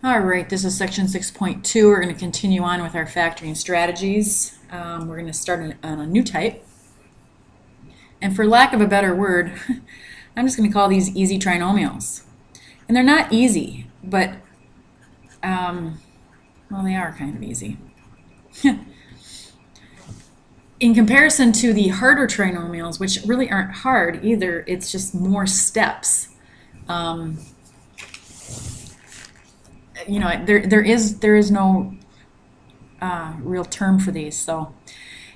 All right, this is section 6.2. We're going to continue on with our factoring strategies. We're going to start on a new type. And for lack of a better word, I'm just going to call these easy trinomials. And they're not easy, but, well, they are kind of easy. In comparison to the harder trinomials, which really aren't hard either, it's just more steps. You know, there is no real term for these. So,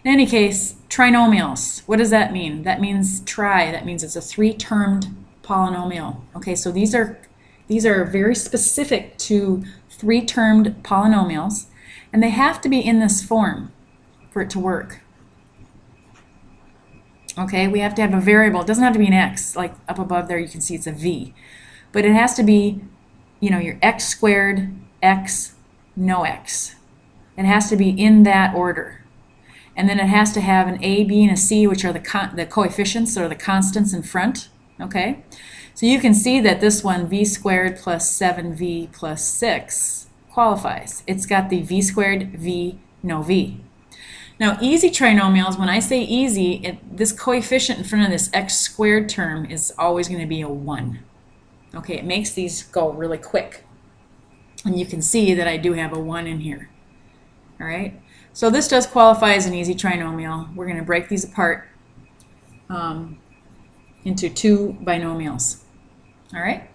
in any case, trinomials. What does that mean? That means tri. That means it's a three-termed polynomial. Okay, so these are very specific to three-termed polynomials, and they have to be in this form for it to work. Okay, we have to have a variable. It doesn't have to be an x, like up above there you can see it's a v. But it has to be, you know, your x squared, x, no x. It has to be in that order. And then it has to have an a, b, and a c, which are the coefficients, or the constants in front. Okay? So you can see that this one, v squared plus 7v plus 6, qualifies. It's got the v squared, v, no v. Now, easy trinomials, when I say easy, this coefficient in front of this x squared term is always going to be a 1. Okay, it makes these go really quick. And you can see that I do have a 1 in here. All right, so this does qualify as an easy trinomial. We're going to break these apart into two binomials. All right?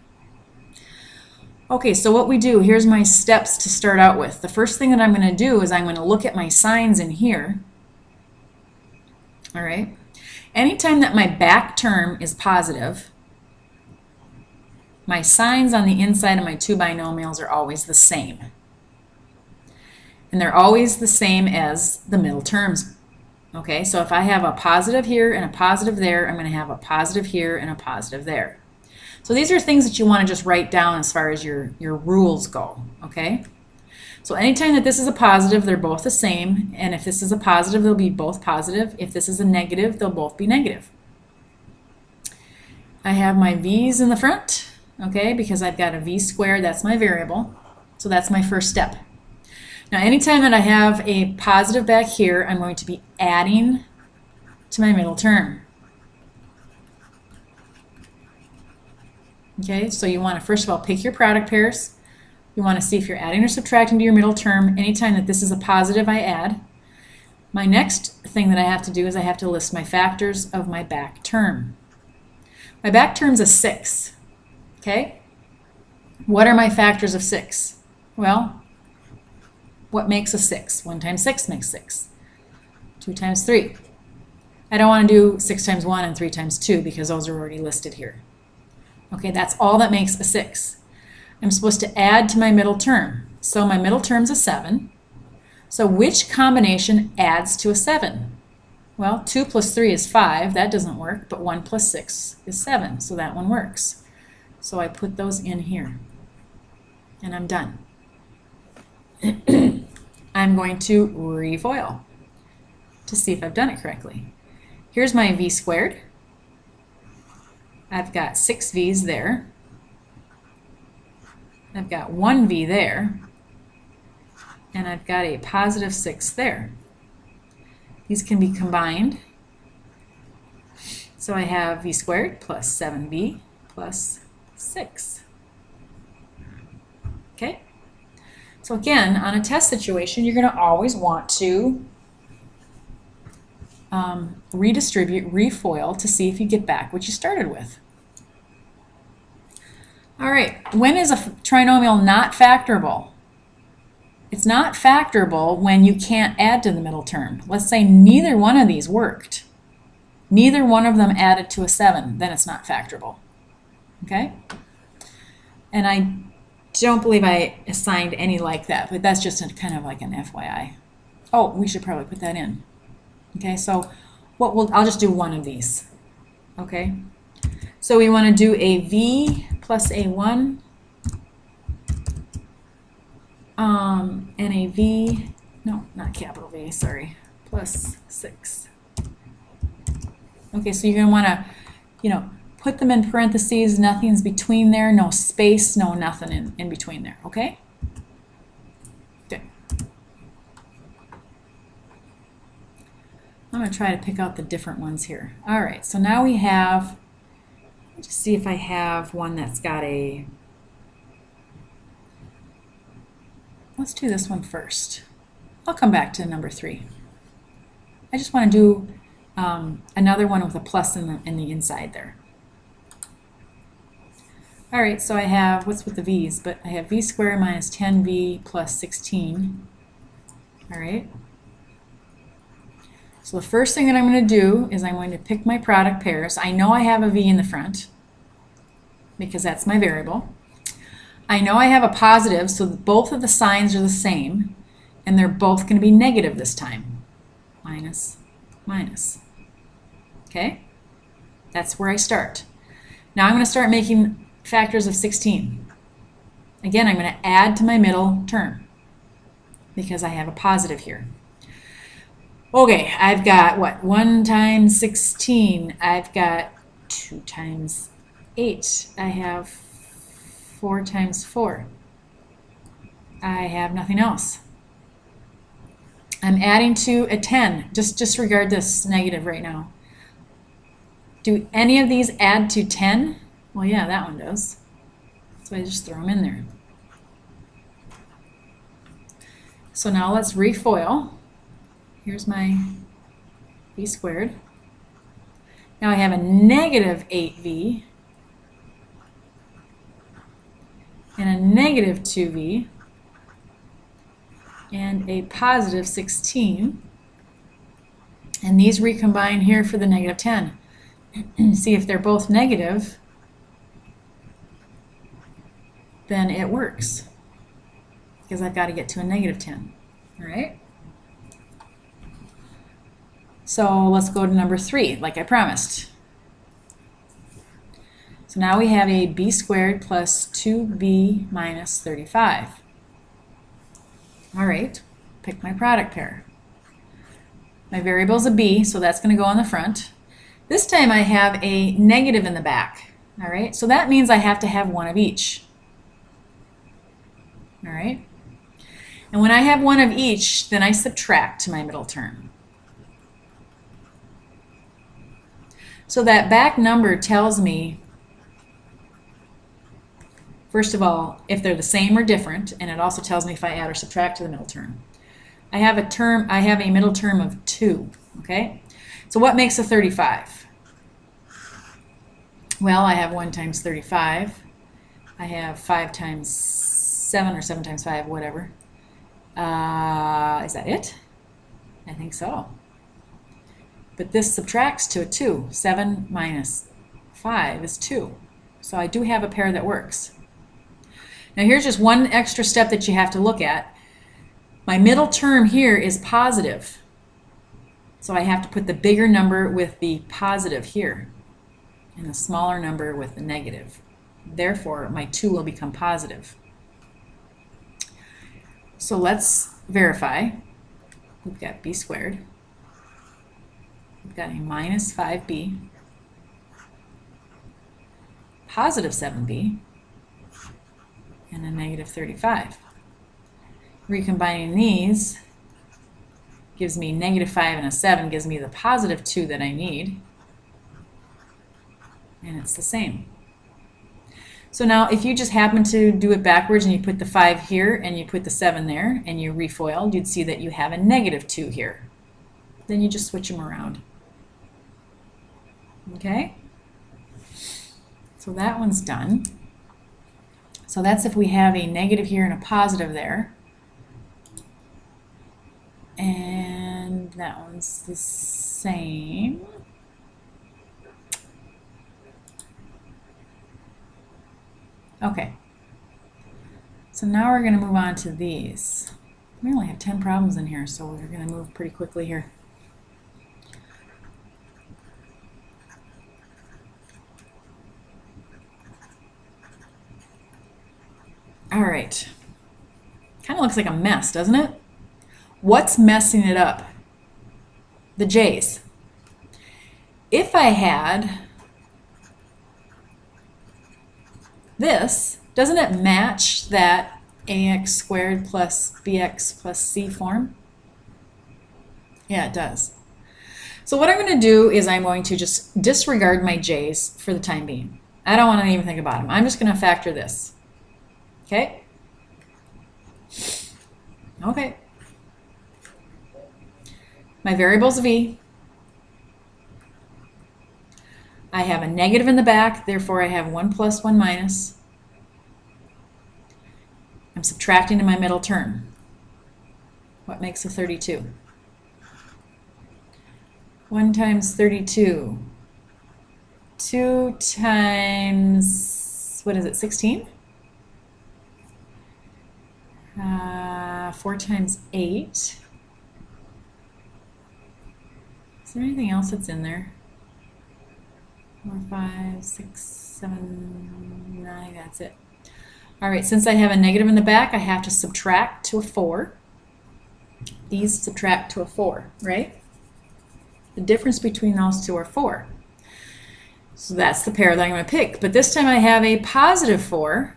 Okay, so what we do, here's my steps to start out with. The first thing that I'm going to do is I'm going to look at my signs in here. All right? Anytime that my back term is positive, my signs on the inside of my two binomials are always the same. And they're always the same as the middle terms. Okay, so if I have a positive here and a positive there, I'm going to have a positive here and a positive there. So these are things that you want to just write down as far as your rules go. Okay, so anytime that this is a positive, they're both the same. And if this is a positive, they'll be both positive. If this is a negative, they'll both be negative. I have my v's in the front, okay, because I've got a v squared, that's my variable. So that's my first step. Now, anytime that I have a positive back here, I'm going to be adding to my middle term. Okay, so you want to first of all pick your product pairs. You want to see if you're adding or subtracting to your middle term. Anytime that this is a positive, I add. My next thing that I have to do is I have to list my factors of my back term. My back term's a 6. Okay? What are my factors of 6? Well, what makes a 6? 1 times 6 makes 6. 2 times 3. I don't want to do 6 times 1 and 3 times 2 because those are already listed here. Okay, that's all that makes a 6. I'm supposed to add to my middle term. So my middle term's a 7. So which combination adds to a 7? Well, 2 plus 3 is 5. That doesn't work. But 1 plus 6 is 7. So that one works. So I put those in here. And I'm done. I'm going to refoil to see if I've done it correctly. Here's my v squared. I've got 6 v's there. I've got 1 v there. And I've got a positive 6 there. These can be combined. So I have v squared plus 7v plus 6. Okay? So again, on a test situation, you're going to always want to redistribute, refoil to see if you get back what you started with. All right, when is a trinomial not factorable? It's not factorable when you can't add to the middle term. Let's say neither one of these worked. Neither one of them added to a 7, then it's not factorable. Okay? And I don't believe I assigned any like that, but that's just kind of like an FYI. Oh, we should probably put that in. Okay, so I'll just do one of these. Okay, so we want to do a v plus a 1 and a v, no, not capital V, sorry, plus 6. Okay, so you're going to want to, you know, put them in parentheses, nothing's between there, no space, no nothing in between there, okay? I'm going to try to pick out the different ones here. All right, so now we have, let's just see if I have one that's got a, let's do this one first. I'll come back to number 3. I just want to do another one with a plus in the inside there. All right, so I have, what's with the v's, but I have v squared minus 10v plus 16. All right. So the first thing that I'm going to do is I'm going to pick my product pairs. I know I have a v in the front because that's my variable. I know I have a positive, so both of the signs are the same, and they're both going to be negative this time. Minus, minus. Okay? That's where I start. Now I'm going to start making factors of 16. Again, I'm going to add to my middle term because I have a positive here. Okay, I've got what? 1 times 16. I've got 2 times 8. I have 4 times 4. I have nothing else. I'm adding to a 10. Just disregard this negative right now. Do any of these add to 10? Well, yeah, that one does. So I just throw them in there. So now let's refoil. Here's my v squared. Now I have a negative 8v and a negative 2v and a positive 16. And these recombine here for the negative 10. See, if they're both negative, then it works because I've got to get to a negative 10. All right? So let's go to number 3, like I promised. So now we have a b squared plus 2b minus 35. All right, pick my product pair. My variable is a b, so that's going to go on the front. This time I have a negative in the back. All right, so that means I have to have one of each. All right, and when I have one of each, then I subtract to my middle term. So that back number tells me, first of all, if they're the same or different, and it also tells me if I add or subtract to the middle term. I have a middle term of 2, okay? So what makes a 35? Well, I have 1 times 35. I have 5 times 7 or 7 times 5, whatever. Is that it? I think so. But this subtracts to a 2. 7 minus 5 is 2. So I do have a pair that works. Now here's just one extra step that you have to look at. My middle term here is positive. So I have to put the bigger number with the positive here and the smaller number with the negative. Therefore, my 2 will become positive. So let's verify. We've got b squared. We've got a minus 5b, positive 7b, and a negative 35. Recombining these gives me negative 5 and a 7, gives me the positive 2 that I need, and it's the same. So now if you just happen to do it backwards and you put the 5 here and you put the 7 there and you refoiled, you'd see that you have a negative 2 here. Then you just switch them around. Okay? So that one's done. So that's if we have a negative here and a positive there. And that one's the same. Okay. So now we're going to move on to these. We only have 10 problems in here, so we're going to move pretty quickly here. All right. Kind of looks like a mess, doesn't it? What's messing it up? The j's. If I had this, doesn't it match that ax squared plus bx plus c form? Yeah, it does. So what I'm going to do is I'm going to just disregard my j's for the time being. I don't want to even think about them. I'm just going to factor this. Okay? Okay. My variable's v. I have a negative in the back, therefore I have 1 plus 1 minus. I'm subtracting to my middle term. What makes a 32? 1 times 32. 2 times, what is it, 16? 4 times 8. Is there anything else that's in there? 4, 5, 6, 7, 9, that's it. All right, since I have a negative in the back, I have to subtract to a 4. These subtract to a 4, right? The difference between those two are 4. So that's the pair that I'm going to pick. But this time I have a positive 4,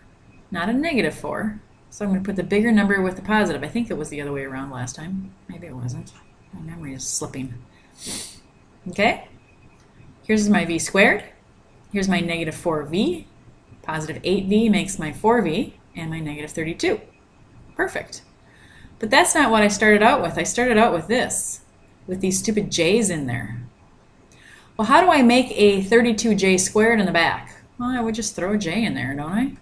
not a negative 4. So I'm going to put the bigger number with the positive. I think it was the other way around last time. Maybe it wasn't. My memory is slipping. Okay? Here's my v squared. Here's my negative 4v. Positive 8v makes my 4v and my negative 32. Perfect. But that's not what I started out with. I started out with this, with these stupid j's in there. Well, how do I make a 32j squared in the back? Well, I would just throw a j in there, don't I?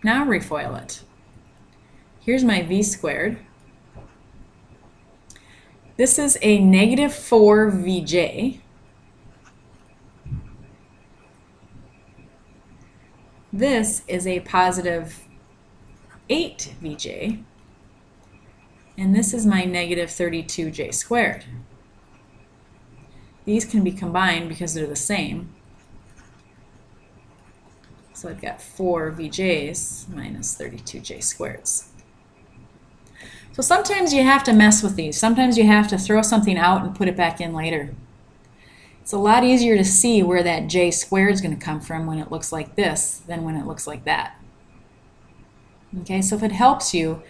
Now refoil it. Here's my v squared. This is a negative 4vj. This is a positive 8vj. And this is my negative 32j squared. These can be combined because they're the same. So I've got 4vj's minus 32j squareds. So sometimes you have to mess with these. Sometimes you have to throw something out and put it back in later. It's a lot easier to see where that j squared is going to come from when it looks like this than when it looks like that. Okay, so if it helps you,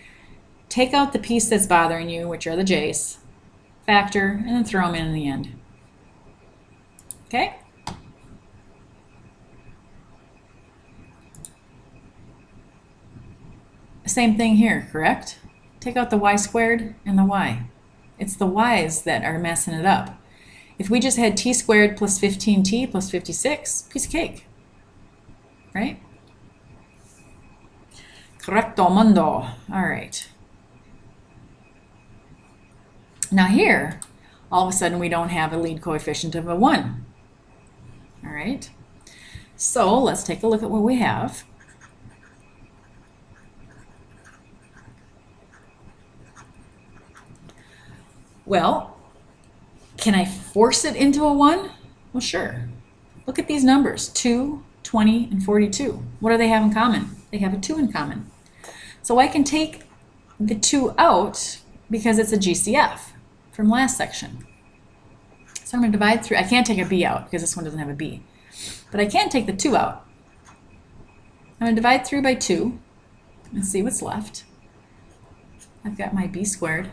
take out the piece that's bothering you, which are the j's, factor, and then throw them in the end. Okay? Same thing here, correct? Take out the y squared and the y. It's the y's that are messing it up. If we just had t squared plus 15t plus 56, piece of cake, right? Correcto mundo. All right. Now here, all of a sudden we don't have a lead coefficient of a 1. All right. So let's take a look at what we have. Well, can I force it into a 1? Well, sure. Look at these numbers, 2, 20, and 42. What do they have in common? They have a 2 in common. So I can take the 2 out because it's a GCF from last section. So I'm going to divide through. I can't take a b out because this one doesn't have a b. But I can take the 2 out. I'm going to divide through by 2 and see what's left. I've got my b squared.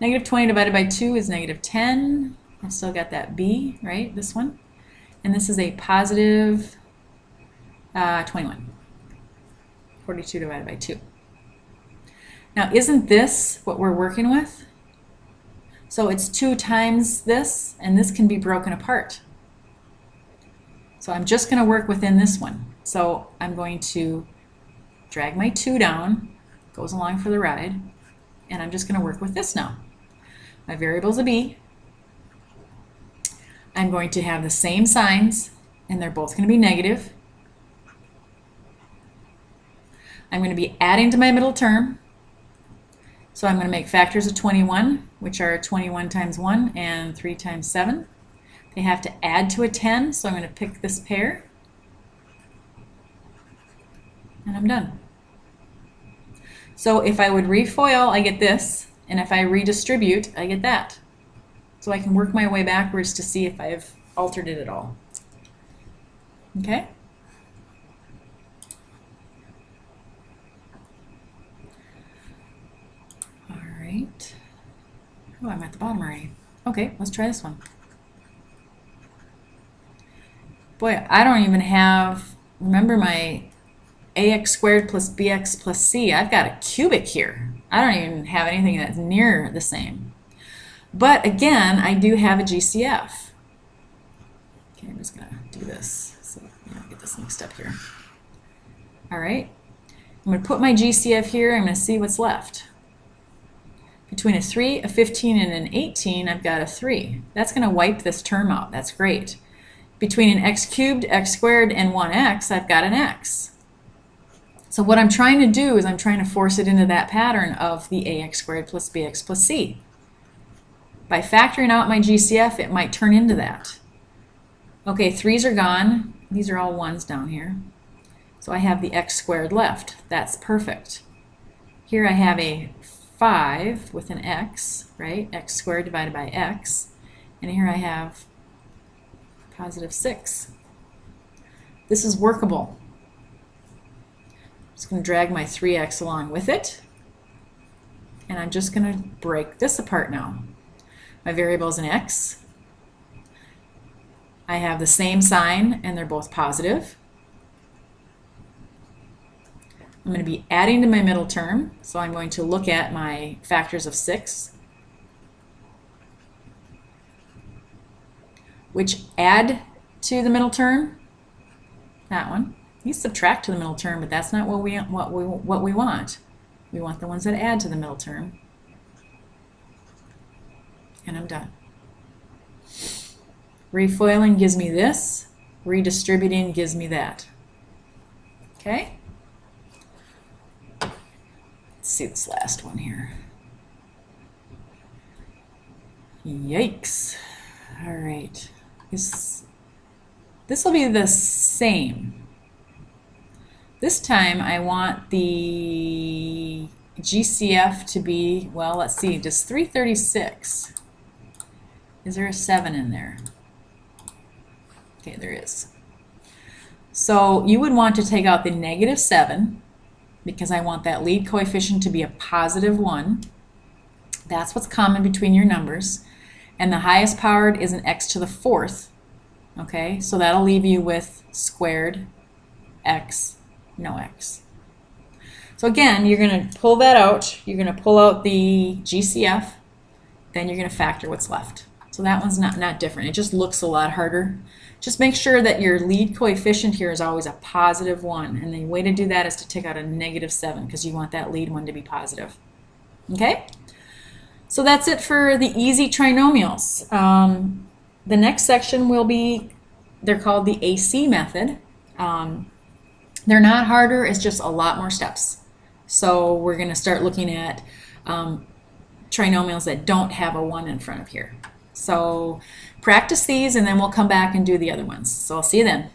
Negative 20 divided by 2 is negative 10. I've still got that b, right, this one. And this is a positive 21. 42 divided by 2. Now, isn't this what we're working with? So it's 2 times this, and this can be broken apart. So I'm just going to work within this one. So I'm going to drag my 2 down, goes along for the ride, and I'm just going to work with this now. My variable's a b. I'm going to have the same signs, and they're both going to be negative. I'm going to be adding to my middle term. So I'm going to make factors of 21, which are 21 times 1 and 3 times 7. They have to add to a 10, so I'm going to pick this pair. And I'm done. So if I would refoil, I get this. And if I redistribute, I get that. So I can work my way backwards to see if I've altered it at all. Okay? All right. Oh, I'm at the bottom already. Okay, let's try this one. Boy, I don't even have, remember my ax squared plus bx plus c. I've got a cubic here. I don't even have anything that's near the same. But again, I do have a GCF. Okay, I'm just going to do this so I don't get this mixed up here. All right, I'm going to put my GCF here. I'm going to see what's left. Between a 3, a 15, and an 18, I've got a 3. That's going to wipe this term out. That's great. Between an x cubed, x squared, and 1x, I've got an x. So what I'm trying to do is I'm trying to force it into that pattern of the ax squared plus bx plus c. By factoring out my GCF, it might turn into that. Okay, 3's are gone. These are all 1's down here. So I have the x squared left. That's perfect. Here I have a 5 with an x, right? X squared divided by x. And here I have positive 6. This is workable. I'm just going to drag my 3x along with it. And I'm just going to break this apart now. My variable is an x. I have the same sign, and they're both positive. I'm going to be adding to my middle term, so I'm going to look at my factors of 6, which add to the middle term. That one. You subtract to the middle term, but that's not what we want. We want the ones that add to the middle term. And I'm done. Refoiling gives me this. Redistributing gives me that. Okay? Let's see this last one here. Yikes. All right. This will be the same. This time I want the GCF to be, well, let's see, does 336, is there a 7 in there? Okay, there is. So you would want to take out the negative 7 because I want that lead coefficient to be a positive 1. That's what's common between your numbers. And the highest powered is an x to the 4th. Okay, so that'll leave you with squared x, no x. So again, you're going to pull that out. You're going to pull out the GCF. Then you're going to factor what's left. So that one's not different. It just looks a lot harder. Just make sure that your lead coefficient here is always a positive 1. And the way to do that is to take out a negative 7 because you want that lead one to be positive. Okay? So that's it for the easy trinomials. The next section will be, they're called the AC method. They're not harder, it's just a lot more steps. So we're going to start looking at trinomials that don't have a 1 in front of here. So practice these and then we'll come back and do the other ones. So I'll see you then.